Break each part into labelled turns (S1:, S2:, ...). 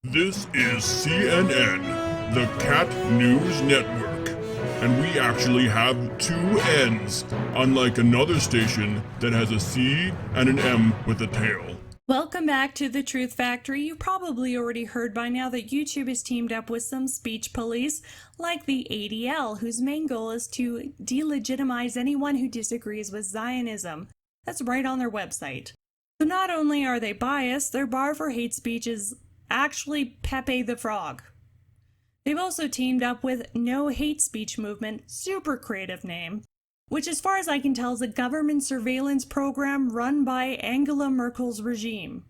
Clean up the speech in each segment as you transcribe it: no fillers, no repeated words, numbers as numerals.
S1: This is CNN, the Cat News Network, and we actually have two N's, unlike another station that has a C and an M with a tail.
S2: Welcome back to the Truth Factory. You probably already heard by now that YouTube has teamed up with some speech police like the ADL, whose main goal is to delegitimize anyone who disagrees with Zionism. That's right on their website. So not only are they biased, their bar for hate speech is actually Pepe the Frog. They've also teamed up with No Hate Speech Movement, super creative name, which as far as I can tell is a government surveillance program run by Angela Merkel's regime.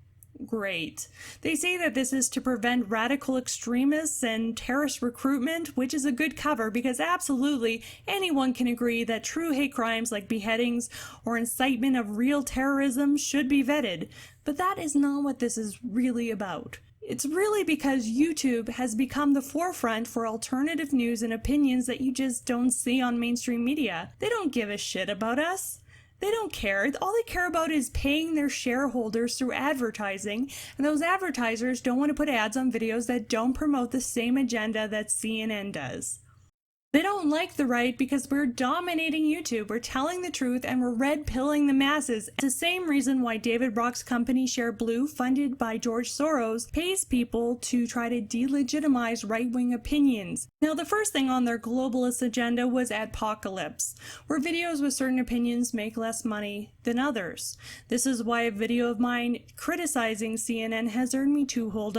S2: Great. They say that this is to prevent radical extremists and terrorist recruitment, which is a good cover because absolutely anyone can agree that true hate crimes like beheadings or incitement of real terrorism should be vetted. But that is not what this is really about. It's really because YouTube has become the forefront for alternative news and opinions that you just don't see on mainstream media. They don't give a shit about us. They don't care. All they care about is paying their shareholders through advertising, and those advertisers don't want to put ads on videos that don't promote the same agenda that CNN does. They don't like the right because we're dominating YouTube, we're telling the truth, and we're red-pilling the masses. It's the same reason why David Brock's company Share Blue, funded by George Soros, pays people to try to delegitimize right-wing opinions. Now, the first thing on their globalist agenda was Adpocalypse, where videos with certain opinions make less money than others. This is why a video of mine criticizing CNN has earned me $2 whole,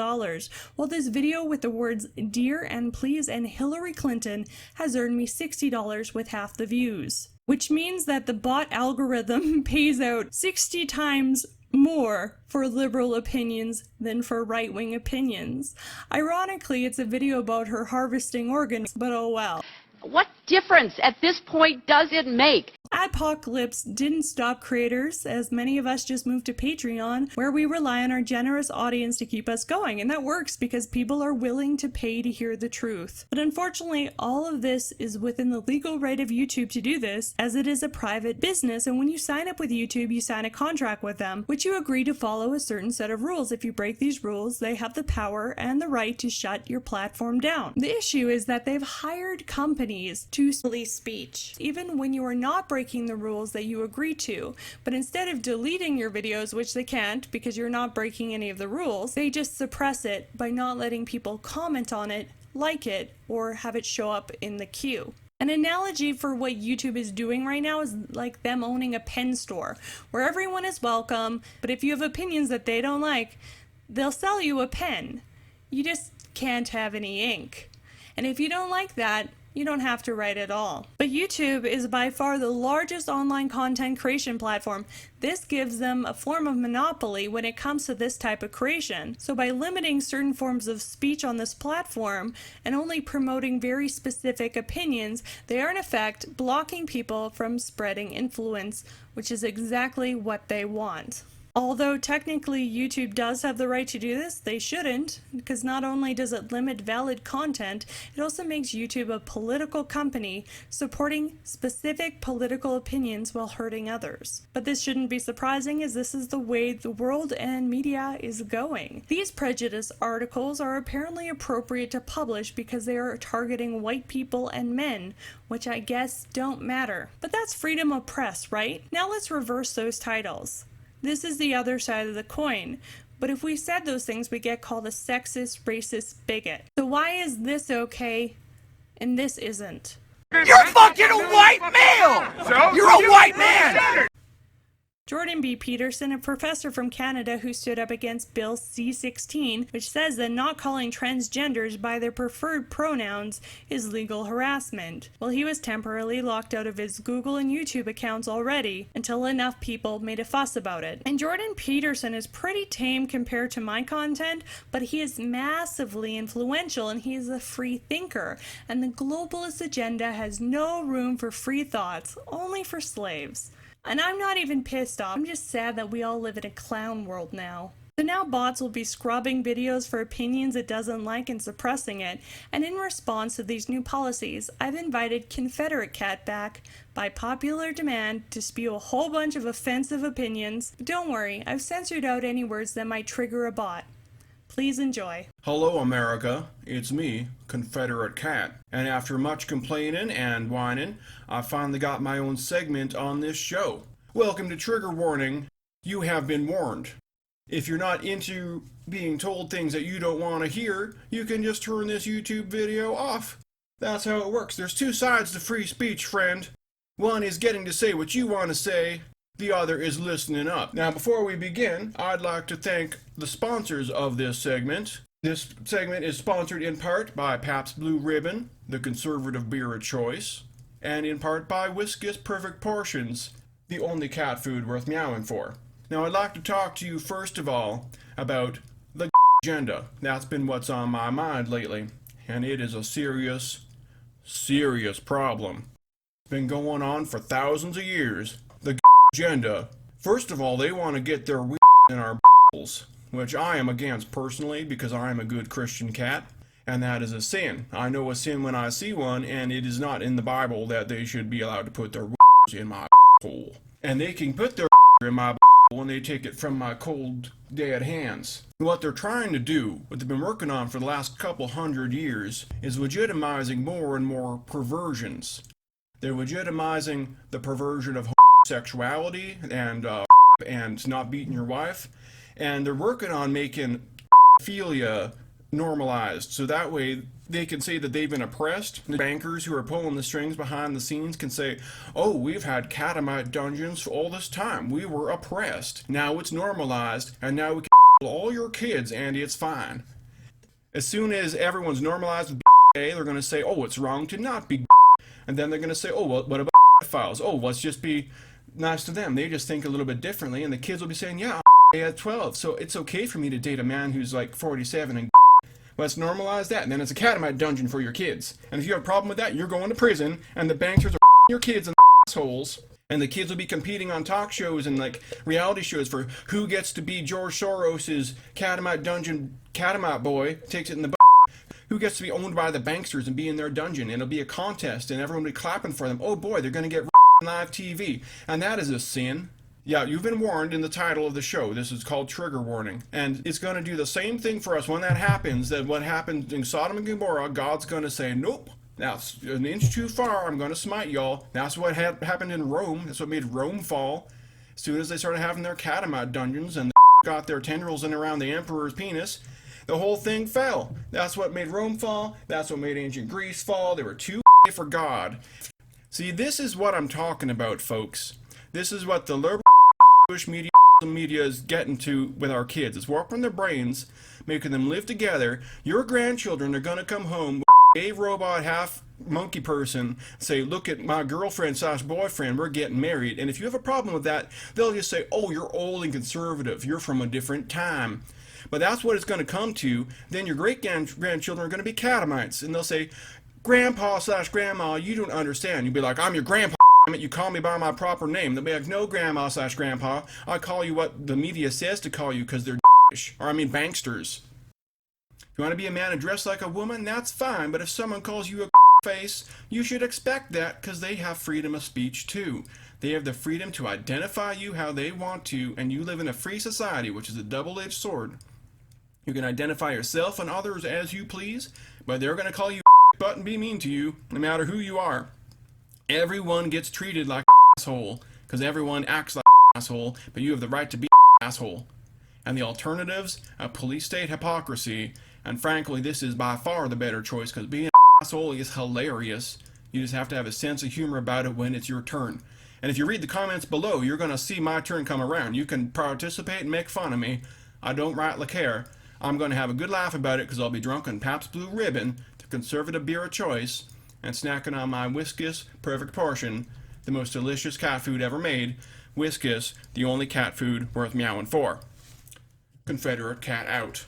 S2: while this video with the words "Dear" and "Please" and Hillary Clinton has earned me $60 with half the views, which means that the bot algorithm pays out 60 times more for liberal opinions than for right-wing opinions. Ironically, it's a video about her harvesting organs, but oh well.
S3: What difference at this point does it make?
S2: Adpocalypse didn't stop creators, as many of us just moved to Patreon, where we rely on our generous audience to keep us going, and that works because people are willing to pay to hear the truth. But unfortunately, all of this is within the legal right of YouTube to do this, as it is a private business, and when you sign up with YouTube, you sign a contract with them, which you agree to follow a certain set of rules. If you break these rules, they have the power and the right to shut your platform down. The issue is that they've hired companies to police speech, even when you are not breaking the rules that you agree to. But instead of deleting your videos, which they can't because you're not breaking any of the rules, they just suppress it by not letting people comment on it, like it, or have it show up in the queue. An analogy for what YouTube is doing right now is like them owning a pen store, where everyone is welcome, but if you have opinions that they don't like, they'll sell you a pen. You just can't have any ink. And if you don't like that, you don't have to write at all. But YouTube is by far the largest online content creation platform. This gives them a form of monopoly when it comes to this type of creation. So by limiting certain forms of speech on this platform and only promoting very specific opinions, they are in effect blocking people from spreading influence, which is exactly what they want. Although technically YouTube does have the right to do this, they shouldn't, because not only does it limit valid content, it also makes YouTube a political company supporting specific political opinions while hurting others. But this shouldn't be surprising, as this is the way the world and media is going. These prejudice articles are apparently appropriate to publish because they are targeting white people and men, which I guess don't matter. But that's freedom of press, right? Now let's reverse those titles. This is the other side of the coin. But if we said those things, we get called a sexist, racist bigot. So why is this okay and this isn't?
S4: You're fucking a white male!
S5: So?
S4: You're a white man!
S2: Jordan B. Peterson, a professor from Canada who stood up against Bill C-16, which says that not calling transgenders by their preferred pronouns is legal harassment. Well, he was temporarily locked out of his Google and YouTube accounts already, until enough people made a fuss about it. And Jordan Peterson is pretty tame compared to my content, but he is massively influential and he is a free thinker. And the globalist agenda has no room for free thoughts, only for slaves. And I'm not even pissed off, I'm just sad that we all live in a clown world now. So now bots will be scrubbing videos for opinions it doesn't like and suppressing it, and in response to these new policies, I've invited Confederate Cat back by popular demand to spew a whole bunch of offensive opinions. But don't worry, I've censored out any words that might trigger a bot. Please enjoy.
S5: Hello, America. It's me, Confederate Cat. And after much complaining and whining, I finally got my own segment on this show. Welcome to Trigger Warning. You have been warned. If you're not into being told things that you don't want to hear, you can just turn this YouTube video off. That's how it works. There's two sides to free speech, friend. One is getting to say what you want to say. The other is listening up. Now, before we begin, I'd like to thank the sponsors of this segment. This segment is sponsored in part by Pabst Blue Ribbon, the conservative beer of choice, and in part by Whiskas Perfect Portions, the only cat food worth meowing for. Now, I'd like to talk to you first of all about the agenda. That's been what's on my mind lately, and it is a serious problem. It's been going on for thousands of years. The agenda. First of all, they want to get their in our balls, which I am against personally because I am a good Christian cat, and that is a sin. I know a sin when I see one, and it is not in the Bible that they should be allowed to put their in my hole. And they can put their in my when they take it from my cold, dead hands. What they're trying to do, what they've been working on for the last couple hundred years, is legitimizing more and more perversions. They're legitimizing the perversion of sexuality and not beating your wife, and they're working on making philia normalized, so that way they can say that they've been oppressed. The bankers who are pulling the strings behind the scenes can say, oh, we've had catamite dungeons for all this time, we were oppressed, now it's normalized, and now we can all your kids and it's fine. As soon as everyone's normalized with they're going to say, oh, it's wrong to not be, and then they're going to say, oh, well, what about files? Oh, let's just be nice to them. They just think a little bit differently, and the kids will be saying, yeah, I'm at 12, so it's okay for me to date a man who's like 47 and let's normalize that, and then it's a catamite dungeon for your kids. And if you have a problem with that, you're going to prison, and the bankers are your kids in assholes, and the kids will be competing on talk shows and like reality shows for who gets to be George Soros's catamite dungeon catamite boy, takes it in the who gets to be owned by the banksters and be in their dungeon. It'll be a contest, and everyone will be clapping for them. Oh boy, they're going to get live TV, and that is a sin. Yeah, you've been warned in the title of the show. This is called Trigger Warning, and it's going to do the same thing for us when that happens. That what happened in Sodom and Gomorrah, God's going to say, nope, that's an inch too far, I'm going to smite y'all. That's what happened in Rome. That's what made Rome fall. As soon as they started having their catamite dungeons and got their tendrils in around the emperor's penis, the whole thing fell. That's what made Rome fall. That's what made ancient Greece fall. They were too for God. See, this is what I'm talking about, folks. This is what the liberal media is getting to with our kids. It's warping their brains, making them live together. Your grandchildren are going to come home with a robot, half monkey person, say, look at my girlfriend/boyfriend, we're getting married. And if you have a problem with that, they'll just say, oh, you're old and conservative. You're from a different time. But that's what it's going to come to. Then your great-grandchildren are going to be catamites, and they'll say, Grandpa/Grandma, you don't understand. You'll be like, I'm your grandpa, you call me by my proper name. They'll be like, no, Grandma/Grandpa, I call you what the media says to call you because they're banksters. If you want to be a man and dress like a woman, that's fine, but if someone calls you a face, you should expect that because they have freedom of speech too. They have the freedom to identify you how they want to, and you live in a free society, which is a double-edged sword. You can identify yourself and others as you please, but they're going to call you butt and be mean to you, no matter who you are. Everyone gets treated like an asshole, because everyone acts like an asshole, but you have the right to be an asshole. And the alternatives, a police state hypocrisy, and frankly, this is by far the better choice, because being an asshole is hilarious. You just have to have a sense of humor about it when it's your turn. And if you read the comments below, you're going to see my turn come around. You can participate and make fun of me. I don't rightly care. I'm going to have a good laugh about it because I'll be drunk on Pabst Blue Ribbon, the conservative beer of choice, and snacking on my Whiskas Perfect Portion, the most delicious cat food ever made. Whiskas, the only cat food worth meowing for. Confederate cat out.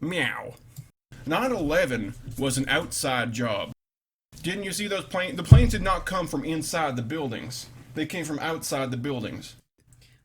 S5: Meow. 9/11 was an outside job. Didn't you see those planes? The planes did not come from inside the buildings. They came from outside the buildings.